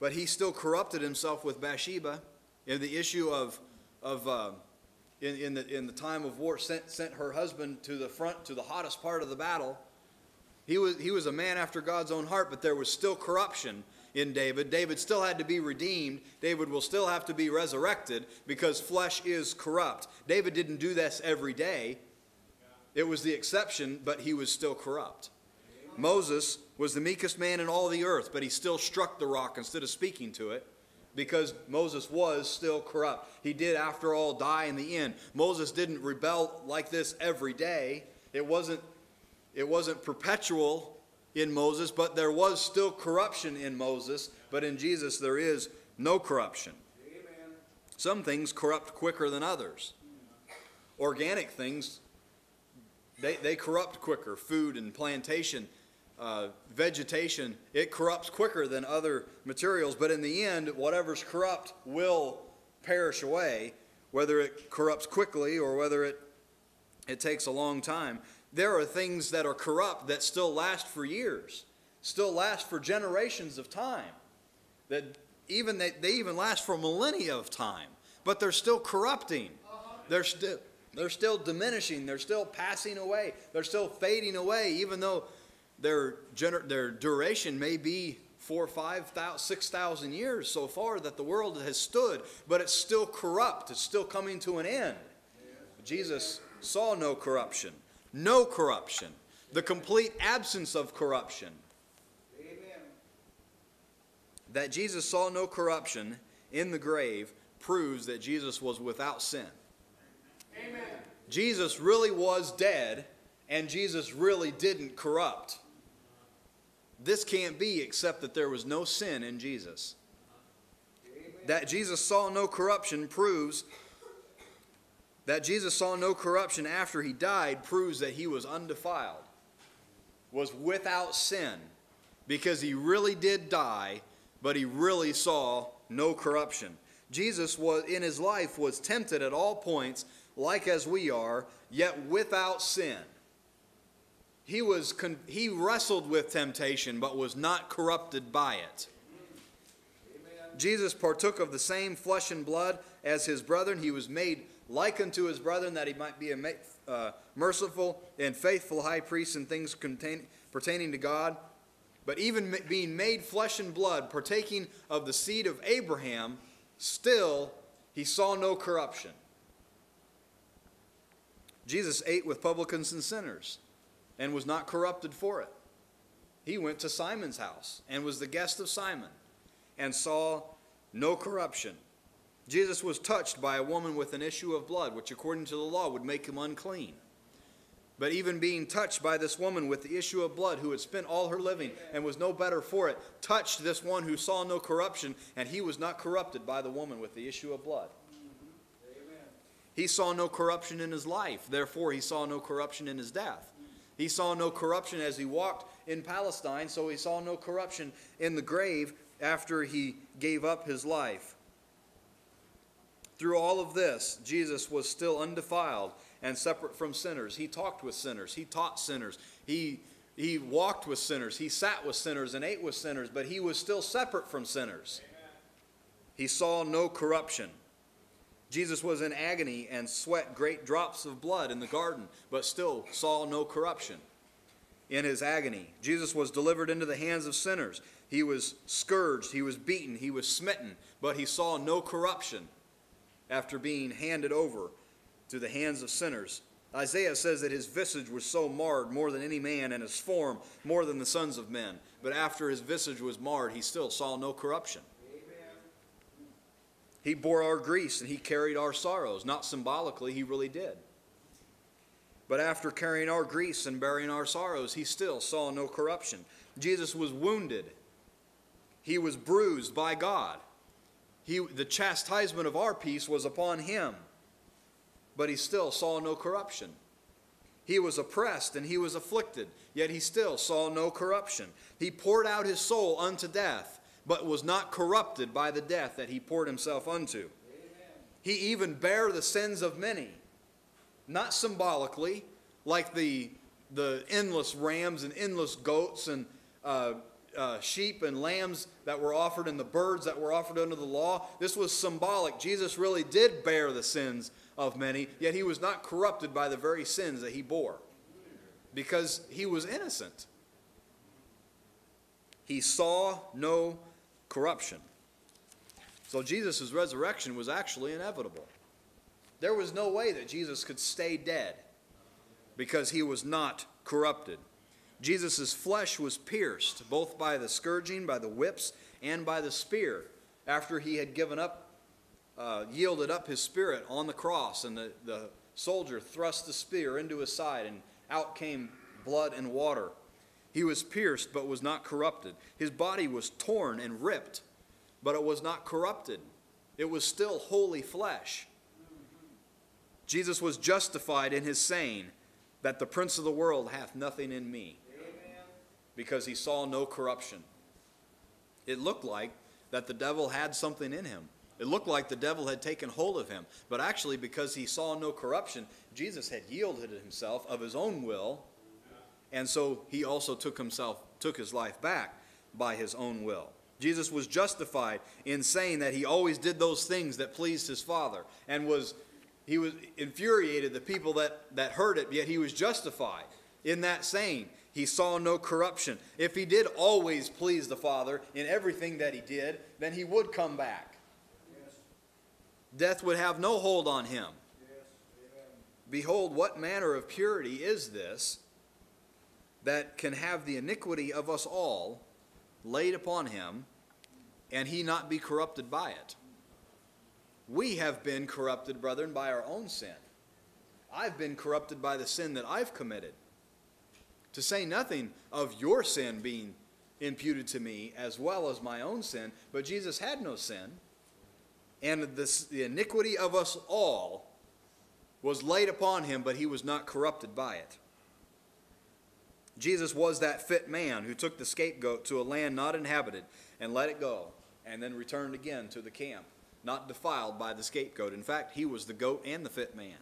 but he still corrupted himself with Bathsheba. In the issue of in the time of war, sent her husband to the front, to the hottest part of the battle. He was a man after God's own heart, but there was still corruption in David. David still had to be redeemed. David will still have to be resurrected because flesh is corrupt. David didn't do this every day. It was the exception, but he was still corrupt. Moses was the meekest man in all the earth, but he still struck the rock instead of speaking to it because Moses was still corrupt. He did, after all, die in the end. Moses didn't rebel like this every day. It wasn't perpetual in Moses, but there was still corruption in Moses. But in Jesus, there is no corruption. Amen. Some things corrupt quicker than others. Organic things, they corrupt quicker. Food and plantation, vegetation, it corrupts quicker than other materials. But in the end, whatever's corrupt will perish away, whether it corrupts quickly or whether it takes a long time. There are things that are corrupt that still last for years, still last for generations of time, that they even last for millennia of time, but they're still corrupting. They're still diminishing. They're still passing away. They're still fading away, even though their duration may be 4,000, 5,000, 6,000 years so far that the world has stood, but it's still corrupt. It's still coming to an end. Jesus saw no corruption. No corruption. The complete absence of corruption. Amen. That Jesus saw no corruption in the grave proves that Jesus was without sin. Amen. Jesus really was dead, and Jesus really didn't corrupt. This can't be except that there was no sin in Jesus. Amen. That Jesus saw no corruption proves that Jesus saw no corruption after he died proves that he was undefiled, was without sin, because he really did die, but he really saw no corruption. Jesus was in his life was tempted at all points, like as we are, yet without sin. He wrestled with temptation, but was not corrupted by it. Amen. Jesus partook of the same flesh and blood as his brethren. He was made like unto his brethren, that he might be a merciful and faithful high priest in things pertaining to God. But even being made flesh and blood, partaking of the seed of Abraham, still he saw no corruption. Jesus ate with publicans and sinners and was not corrupted for it. He went to Simon's house and was the guest of Simon and saw no corruption. Jesus was touched by a woman with an issue of blood, which according to the law would make him unclean. But even being touched by this woman with the issue of blood, who had spent all her living and was no better for it, touched this one who saw no corruption, and he was not corrupted by the woman with the issue of blood. Amen. He saw no corruption in his life, therefore he saw no corruption in his death. He saw no corruption as he walked in Palestine, so he saw no corruption in the grave after he gave up his life. Through all of this, Jesus was still undefiled and separate from sinners. He talked with sinners. He taught sinners. He walked with sinners. He sat with sinners and ate with sinners, but he was still separate from sinners. Amen. He saw no corruption. Jesus was in agony and sweat great drops of blood in the garden, but still saw no corruption in his agony. Jesus was delivered into the hands of sinners. He was scourged. He was beaten. He was smitten, but he saw no corruption after being handed over to the hands of sinners. Isaiah says that his visage was so marred more than any man, and his form more than the sons of men. But after his visage was marred, he still saw no corruption. Amen. He bore our griefs and he carried our sorrows. Not symbolically, he really did. But after carrying our griefs and bearing our sorrows, he still saw no corruption. Jesus was wounded. He was bruised by God. The chastisement of our peace was upon him, but he still saw no corruption. He was oppressed and he was afflicted, yet he still saw no corruption. He poured out his soul unto death, but was not corrupted by the death that he poured himself unto. Amen. He even bare the sins of many, not symbolically, like the endless rams and endless goats and sheep and lambs that were offered and the birds that were offered under the law, this was symbolic. Jesus really did bear the sins of many, yet he was not corrupted by the very sins that he bore because he was innocent. He saw no corruption. So Jesus' resurrection was actually inevitable. There was no way that Jesus could stay dead because he was not corrupted. Jesus' flesh was pierced both by the scourging, by the whips, and by the spear after he had yielded up his spirit on the cross, and the soldier thrust the spear into his side, and out came blood and water. He was pierced but was not corrupted. His body was torn and ripped, but it was not corrupted. It was still holy flesh. Jesus was justified in his saying that the prince of the world hath nothing in me, because he saw no corruption. It looked like that the devil had something in him. It looked like the devil had taken hold of him. But actually, because he saw no corruption, Jesus had yielded himself of his own will, and so he also took his life back by his own will. Jesus was justified in saying that he always did those things that pleased his Father, and he was infuriated the people that heard it, yet he was justified in that saying. He saw no corruption. If he did always please the Father in everything that he did, then he would come back. Yes. Death would have no hold on him. Yes. Behold, what manner of purity is this that can have the iniquity of us all laid upon him, and he not be corrupted by it? We have been corrupted, brethren, by our own sin. I've been corrupted by the sin that I've committed. To say nothing of your sin being imputed to me as well as my own sin, but Jesus had no sin, and the iniquity of us all was laid upon him, but he was not corrupted by it. Jesus was that fit man who took the scapegoat to a land not inhabited and let it go, and then returned again to the camp, not defiled by the scapegoat. In fact, he was the goat and the fit man.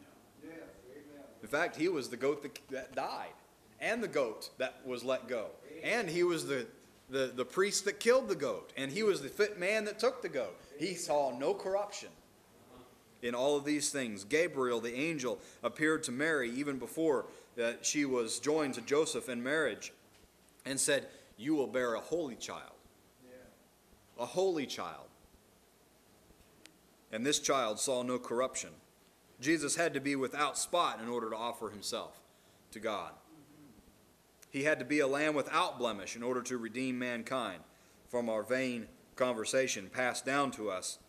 In fact, he was the goat that died, and the goat that was let go. And he was the priest that killed the goat. And he was the fit man that took the goat. He saw no corruption in all of these things. Gabriel, the angel, appeared to Mary even before that she was joined to Joseph in marriage, and said, "You will bear a holy child." A holy child. And this child saw no corruption. Jesus had to be without spot in order to offer himself to God. He had to be a lamb without blemish in order to redeem mankind from our vain conversation passed down to us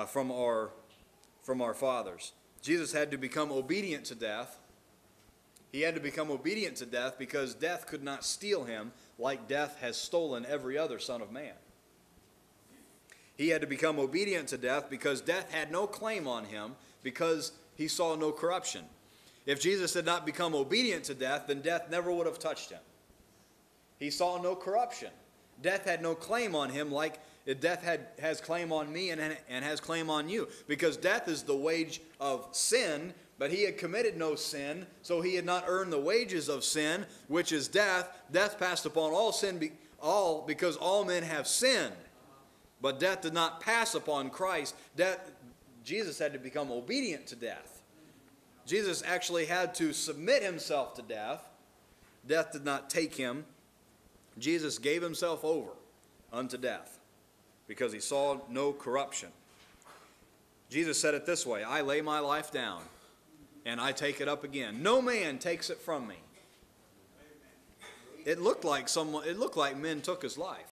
from our fathers. Jesus had to become obedient to death. He had to become obedient to death because death could not steal him like death has stolen every other son of man. He had to become obedient to death because death had no claim on him because he saw no corruption. If Jesus had not become obedient to death, then death never would have touched him. He saw no corruption. Death had no claim on him like death has claim on me and has claim on you. Because death is the wage of sin, but he had committed no sin, so he had not earned the wages of sin, which is death. Death passed upon all sin because all men have sinned. But death did not pass upon Christ. Jesus had to become obedient to death. Jesus actually had to submit himself to death. Death did not take him. Jesus gave himself over unto death because he saw no corruption. Jesus said it this way, "I lay my life down and I take it up again. No man takes it from me." It looked like men took his life.